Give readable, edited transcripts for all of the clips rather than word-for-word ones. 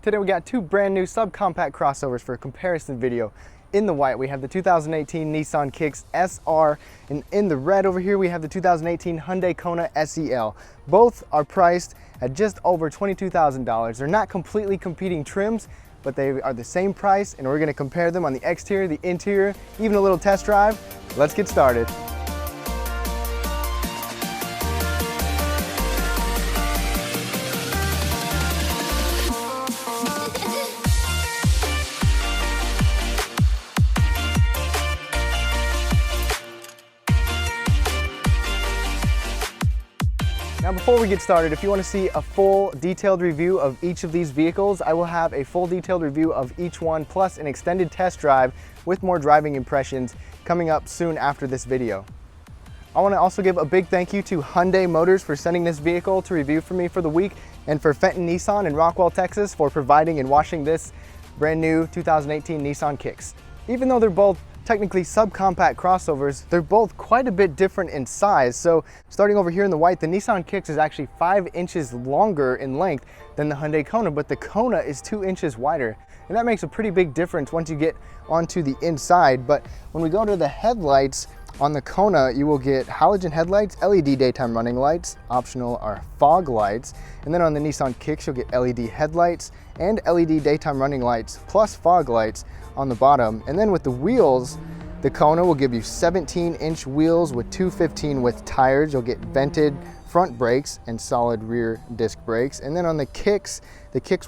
Today we got two brand new subcompact crossovers for a comparison video. In the white we have the 2018 Nissan Kicks SR, and in the red over here we have the 2018 Hyundai Kona SEL. Both are priced at just over $22,000. They're not completely competing trims, but they are the same price, and we're going to compare them on the exterior, the interior, even a little test drive. Let's get started. Now before we get started, if you want to see a full detailed review of each of these vehicles, I will have a full detailed review of each one plus an extended test drive with more driving impressions coming up soon after this video. I want to also give a big thank you to Hyundai Motors for sending this vehicle to review for me for the week, and for Fenton Nissan in Rockwall, Texas for providing and washing this brand new 2018 Nissan Kicks. Even though they're both technically subcompact crossovers, they're both quite a bit different in size. So starting over here in the white, the Nissan Kicks is actually 5 inches longer in length than the Hyundai Kona, but the Kona is 2 inches wider. And that makes a pretty big difference once you get onto the inside. But when we go to the headlights, on the Kona, you will get halogen headlights, LED daytime running lights, optional are fog lights. And then on the Nissan Kicks, you'll get LED headlights and LED daytime running lights plus fog lights on the bottom. And then with the wheels, the Kona will give you 17-inch wheels with 215 width tires. You'll get vented front brakes and solid rear disc brakes. And then on the Kicks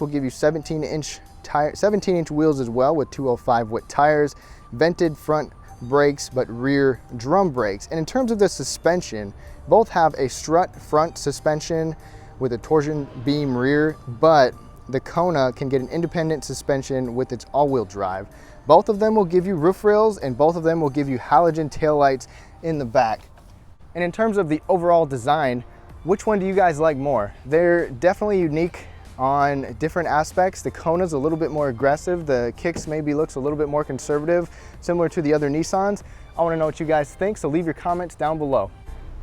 will give you 17-inch wheels as well with 205 width tires, vented front brakes but rear drum brakes. And in terms of the suspension, both have a strut front suspension with a torsion beam rear, but the Kona can get an independent suspension with its all-wheel drive. Both of them will give you roof rails, and both of them will give you halogen taillights in the back. And in terms of the overall design, which one do you guys like more? They're definitely unique on different aspects. The Kona's a little bit more aggressive. The Kicks maybe looks a little bit more conservative, similar to the other Nissans. I want to know what you guys think, so leave your comments down below.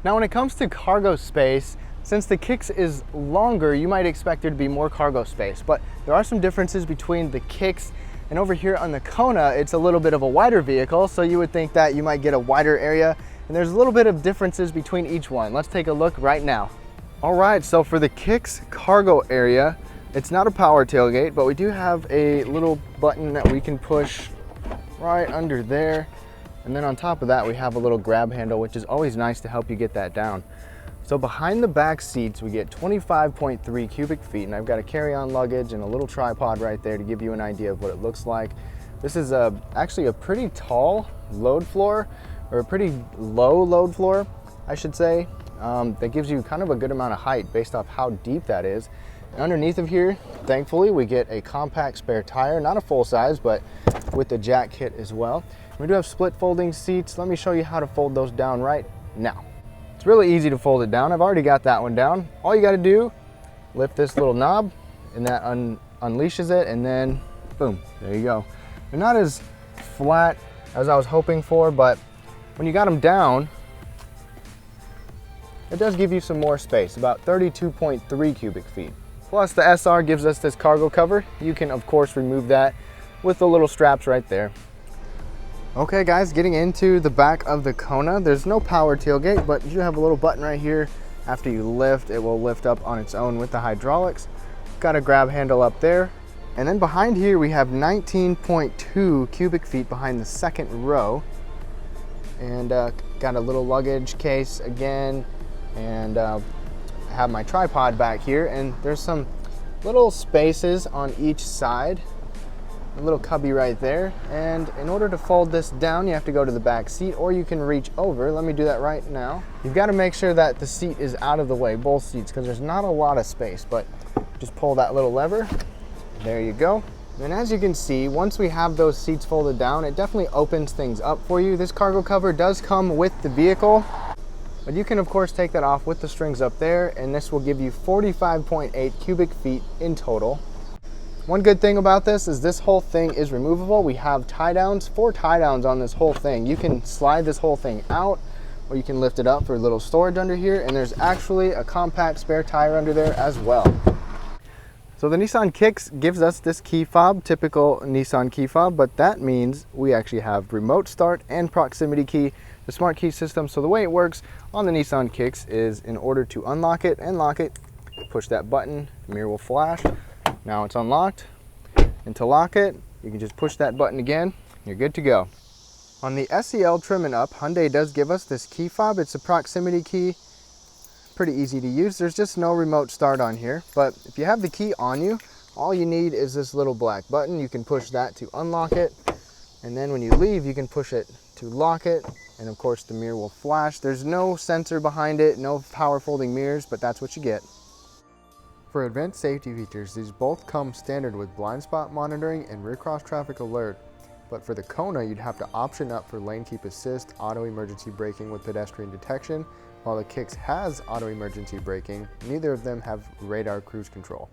Now when it comes to cargo space, since the Kicks is longer, you might expect there to be more cargo space, but there are some differences between the Kicks, and over here on the Kona, it's a little bit of a wider vehicle, so you would think that you might get a wider area, and there's a little bit of differences between each one. Let's take a look right now. All right, so for the Kicks cargo area, it's not a power tailgate, but we do have a little button that we can push right under there. And then on top of that, we have a little grab handle, which is always nice to help you get that down. So behind the back seats, we get 25.3 cubic feet, and I've got a carry-on luggage and a little tripod right there to give you an idea of what it looks like. This is actually a pretty tall load floor, or a pretty low load floor, I should say. That gives you kind of a good amount of height based off how deep that is. And underneath of here, thankfully, we get a compact spare tire, not a full size, but with the jack kit as well. We do have split folding seats. Let me show you how to fold those down right now. It's really easy to fold it down. I've already got that one down. All you got to do, lift this little knob, and that unleashes it, and then boom, there you go. They're not as flat as I was hoping for, but when you got them down, it does give you some more space, about 32.3 cubic feet. Plus the SR gives us this cargo cover. You can of course remove that with the little straps right there. Okay guys, getting into the back of the Kona, there's no power tailgate, but you have a little button right here. After you lift, it will lift up on its own with the hydraulics. Got a grab handle up there. And then behind here we have 19.2 cubic feet behind the second row. And got a little luggage case again. And I have my tripod back here, and there's some little spaces on each side, a little cubby right there. And in order to fold this down, you have to go to the back seat, or you can reach over. Let me do that right now. You've got to make sure that the seat is out of the way, both seats, because there's not a lot of space, but just pull that little lever. There you go. And as you can see, once we have those seats folded down, it definitely opens things up for you. This cargo cover does come with the vehicle, but you can of course take that off with the strings up there, and this will give you 45.8 cubic feet in total. One good thing about this whole thing is removable. We have tie downs, 4 tie downs on this whole thing. You can slide this whole thing out, or you can lift it up for a little storage under here, and there's actually a compact spare tire under there as well. So So the Nissan Kicks gives us this key fob, typical Nissan key fob, but that means we actually have remote start and proximity key, the smart key system. So the way it works on the Nissan Kicks is, in order to unlock it and lock it, push that button, the mirror will flash. Now it's unlocked. And to lock it, you can just push that button again, you're good to go. On the SEL trim and up, Hyundai does give us this key fob. It's a proximity key. Pretty easy to use. There's just no remote start on here, but if you have the key on you, all you need is this little black button. You can push that to unlock it, and then when you leave, you can push it to lock it, and of course the mirror will flash. There's no sensor behind it, no power folding mirrors, but that's what you get. For advanced safety features, these both come standard with blind spot monitoring and rear cross traffic alert. But for the Kona, you'd have to option up for lane keep assist, auto emergency braking with pedestrian detection. While the Kicks has auto emergency braking, neither of them have radar cruise control.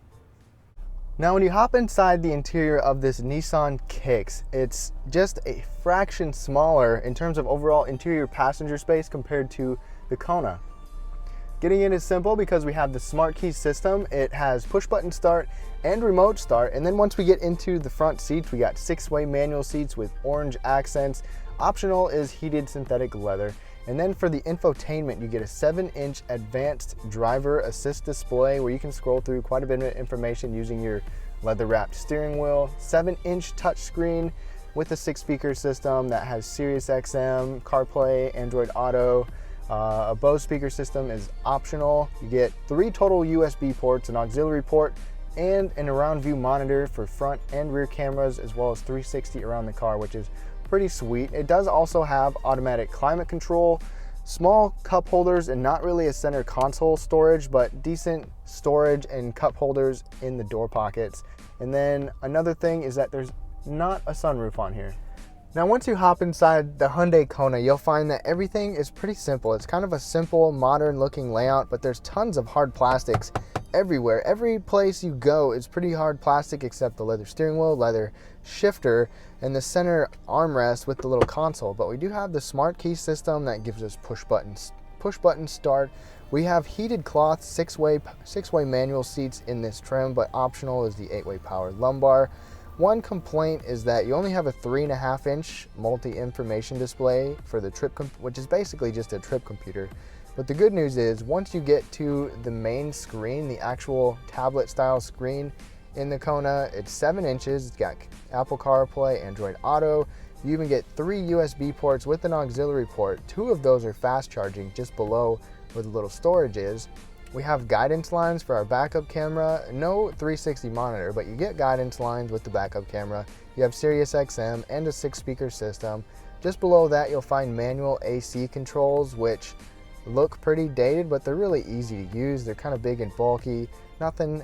Now when you hop inside the interior of this Nissan Kicks, it's just a fraction smaller in terms of overall interior passenger space compared to the Kona. Getting in is simple because we have the smart key system. It has push button start and remote start. And then once we get into the front seats, we got 6-way manual seats with orange accents. Optional is heated synthetic leather. And then for the infotainment, you get a 7-inch advanced driver assist display where you can scroll through quite a bit of information using your leather wrapped steering wheel. 7-inch touchscreen with a 6-speaker system that has Sirius XM, CarPlay, Android Auto. A Bose speaker system is optional. You get 3 total USB ports, an auxiliary port, and an around view monitor for front and rear cameras, as well as 360 around the car, which is pretty sweet. It does also have automatic climate control, small cup holders, and not really a center console storage, but decent storage and cup holders in the door pockets. And then another thing is that there's not a sunroof on here. Now once you hop inside the Hyundai Kona, you'll find that everything is pretty simple. It's kind of a simple, modern looking layout, but there's tons of hard plastics everywhere. Every place you go is pretty hard plastic except the leather steering wheel, leather shifter, and the center armrest with the little console. But we do have the smart key system that gives us push button start. We have heated cloth, six-way manual seats in this trim, but optional is the 8-way power lumbar. One complaint is that you only have a 3.5-inch multi-information display for the trip, which is basically just a trip computer. But the good news is once you get to the main screen, the actual tablet style screen in the Kona, it's 7 inches. It's got Apple CarPlay, Android Auto. You even get 3 USB ports with an auxiliary port. 2 of those are fast charging just below where the little storage is. We have guidance lines for our backup camera. No 360 monitor, but you get guidance lines with the backup camera. You have Sirius XM and a 6-speaker system. Just below that, you'll find manual AC controls, which look pretty dated, but they're really easy to use. They're kind of big and bulky.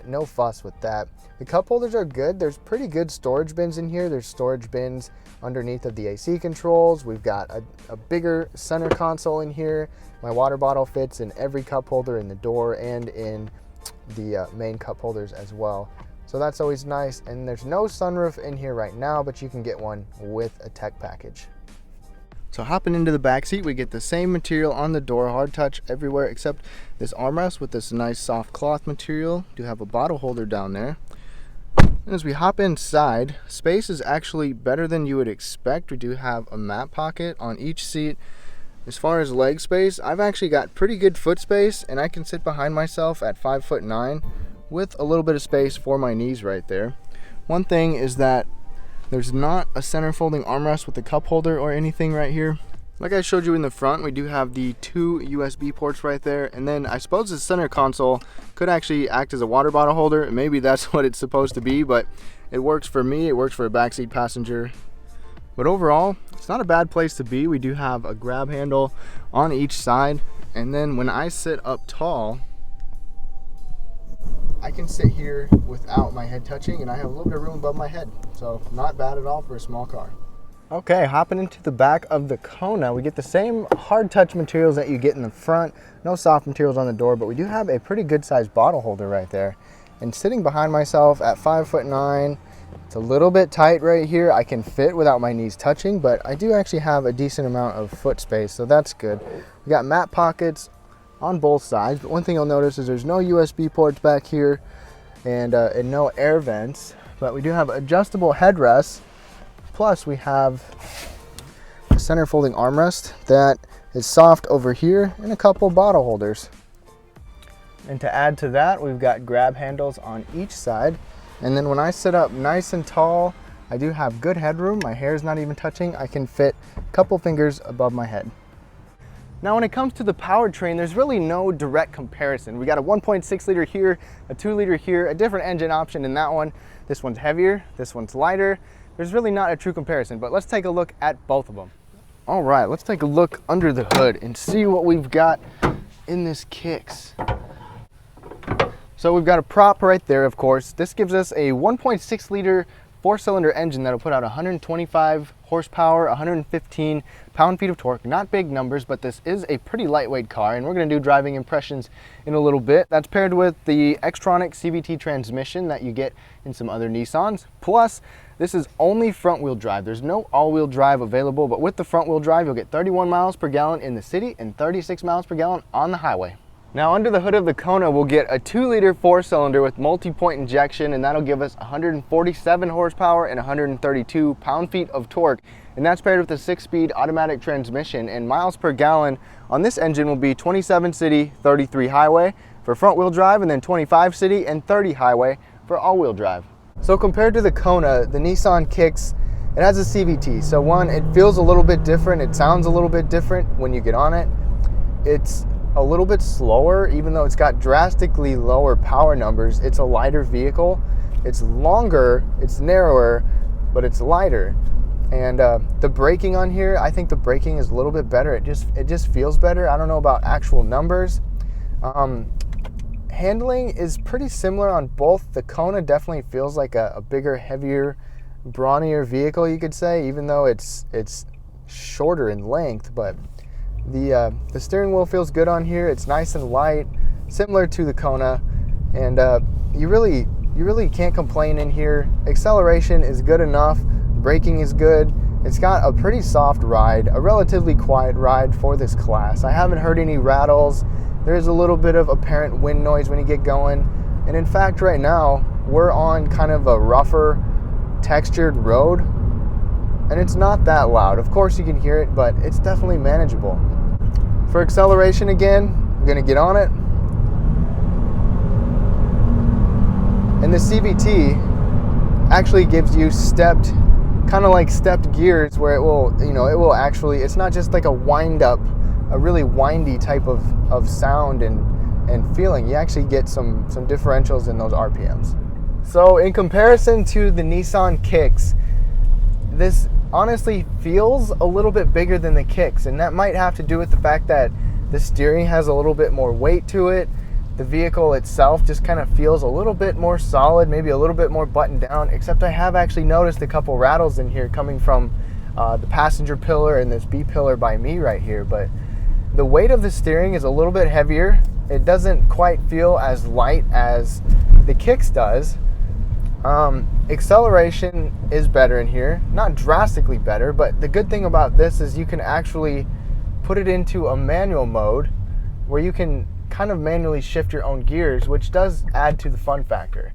No fuss with that. The cup holders are good. There's pretty good storage bins in here. There's storage bins underneath of the AC controls. We've got a bigger center console in here. My water bottle fits in every cup holder in the door and in the main cup holders as well. So that's always nice. And there's no sunroof in here right now, but you can get one with a tech package. So hopping into the back seat, we get the same material on the door, hard touch everywhere except this armrest with this nice soft cloth material. Do have a bottle holder down there. And as we hop inside, space is actually better than you would expect. We do have a map pocket on each seat. As far as leg space, I've actually got pretty good foot space, and I can sit behind myself at 5'9" with a little bit of space for my knees right there. One thing is that there's not a center folding armrest with a cup holder or anything right here. Like I showed you in the front, we do have the 2 USB ports right there, and then I suppose the center console could actually act as a water bottle holder. Maybe that's what it's supposed to be, but it works for me. It works for a backseat passenger. But overall, it's not a bad place to be. We do have a grab handle on each side, and then when I sit up tall, I can sit here without my head touching, and I have a little bit of room above my head. So not bad at all for a small car. Okay, hopping into the back of the Kona, we get the same hard touch materials that you get in the front. No soft materials on the door, but we do have a pretty good sized bottle holder right there. And sitting behind myself at 5'9", it's a little bit tight right here. I can fit without my knees touching, but I do actually have a decent amount of foot space, so that's good. We got map pockets on both sides, but one thing you'll notice is there's no USB ports back here, and no air vents, but we do have adjustable headrests. Plus we have a center folding armrest that is soft over here and a couple bottle holders. And to add to that, we've got grab handles on each side. And then when I sit up nice and tall, I do have good headroom. My hair is not even touching. I can fit a couple fingers above my head. Now when it comes to the powertrain, there's really no direct comparison. We got a 1.6 liter here, a 2 liter here, a different engine option in that one. This one's heavier, this one's lighter. There's really not a true comparison, but let's take a look at both of them. All right, let's take a look under the hood and see what we've got in this Kicks. So we've got a prop right there, of course. This gives us a 1.6 liter 4-cylinder engine that'll put out 125 horsepower, 115 pound-feet of torque. Not big numbers, but this is a pretty lightweight car, and we're going to do driving impressions in a little bit. That's paired with the Xtronic CVT transmission that you get in some other Nissans. Plus, this is only front-wheel drive. There's no all-wheel drive available, but with the front-wheel drive, you'll get 31 miles per gallon in the city and 36 miles per gallon on the highway. Now under the hood of the Kona, we'll get a 2 liter 4-cylinder with multi-point injection, and that'll give us 147 horsepower and 132 pound-feet of torque. And that's paired with a 6-speed automatic transmission, and miles per gallon on this engine will be 27 city, 33 highway for front-wheel drive, and then 25 city and 30 highway for all-wheel drive. So compared to the Kona, the Nissan Kicks, it has a CVT. So one, it feels a little bit different. It sounds a little bit different when you get on it. It's a little bit slower, even though it's got drastically lower power numbers. It's a lighter vehicle. It's longer, it's narrower, but it's lighter. And the braking on here, I think the braking is a little bit better. It just feels better. I don't know about actual numbers. Handling is pretty similar on both. The Kona definitely feels like a bigger, heavier, brawnier vehicle, you could say, even though it's shorter in length. But the steering wheel feels good on here. It's nice and light, similar to the Kona, and you really can't complain in here. Acceleration is good enough. Braking is good. It's got a pretty soft ride, a relatively quiet ride for this class. I haven't heard any rattles. There's a little bit of apparent wind noise when you get going. And in fact, right now, we're on kind of a rougher, textured road, and it's not that loud. Of course you can hear it, but it's definitely manageable. For acceleration again, I'm gonna get on it. And the CVT actually gives you stepped, kind of like stepped gears, where it will actually, it's not just like a wind up, a really windy type of sound and feeling. You actually get some differentials in those RPMs. So in comparison to the Nissan Kicks, this honestly feels a little bit bigger than the Kicks, and that might have to do with the fact that the steering has a little bit more weight to it. The vehicle itself just kind of feels a little bit more solid, maybe a little bit more buttoned down, except I have actually noticed a couple rattles in here coming from the passenger pillar and this B pillar by me right here. But the weight of the steering is a little bit heavier. It doesn't quite feel as light as the Kicks does. Acceleration is better in here, not drastically better, but the good thing about this is you can actually put it into a manual mode where you can kind of manually shift your own gears, which does add to the fun factor.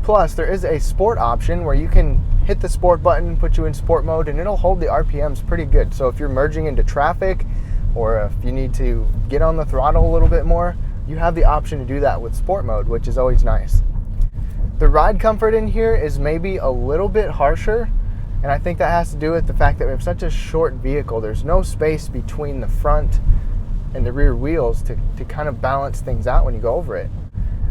Plus, there is a sport option where you can hit the sport button, put you in sport mode, and it'll hold the RPMs pretty good. So if you're merging into traffic, or if you need to get on the throttle a little bit more, you have the option to do that with sport mode, which is always nice. The ride comfort in here is maybe a little bit harsher, and I think that has to do with the fact that we have such a short vehicle. There's no space between the front and the rear wheels to kind of balance things out when you go over it.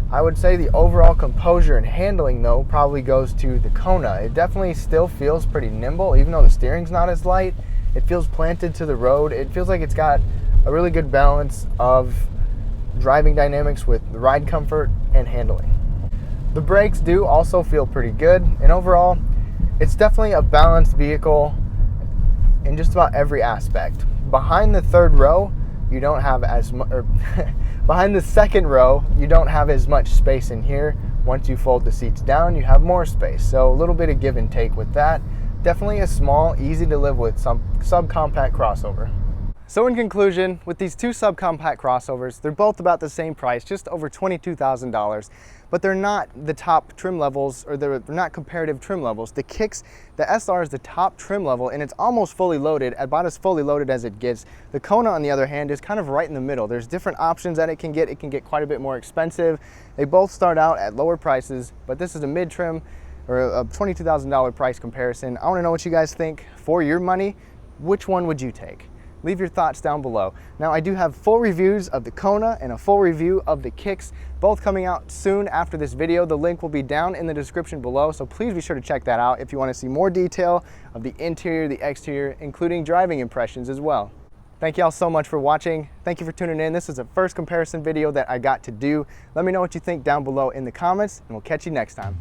I would say the overall composure and handling, though, probably goes to the Kona. It definitely still feels pretty nimble, even though the steering's not as light. It feels planted to the road. It feels like it's got a really good balance of driving dynamics with the ride comfort and handling. The brakes do also feel pretty good, and overall, it's definitely a balanced vehicle in just about every aspect. Behind the third row, you don't have as much, behind the second row, you don't have as much space in here. Once you fold the seats down, you have more space. So a little bit of give and take with that. Definitely a small, easy to live with subcompact crossover. So in conclusion, with these two subcompact crossovers, they're both about the same price, just over $22,000. but they're not the top trim levels, or they're not comparative trim levels. The Kicks, the SR is the top trim level, and it's almost fully loaded, about as fully loaded as it gets. The Kona, on the other hand, is kind of right in the middle. There's different options that it can get. It can get quite a bit more expensive. They both start out at lower prices, but this is a mid-trim, or a $22,000 price comparison. I wanna know what you guys think. For your money, which one would you take? Leave your thoughts down below. Now, I do have full reviews of the Kona and a full review of the Kicks, both coming out soon after this video. The link will be down in the description below, so please be sure to check that out if you want to see more detail of the interior, the exterior, including driving impressions as well. Thank y'all so much for watching. Thank you for tuning in. This is the first comparison video that I got to do. Let me know what you think down below in the comments, and we'll catch you next time.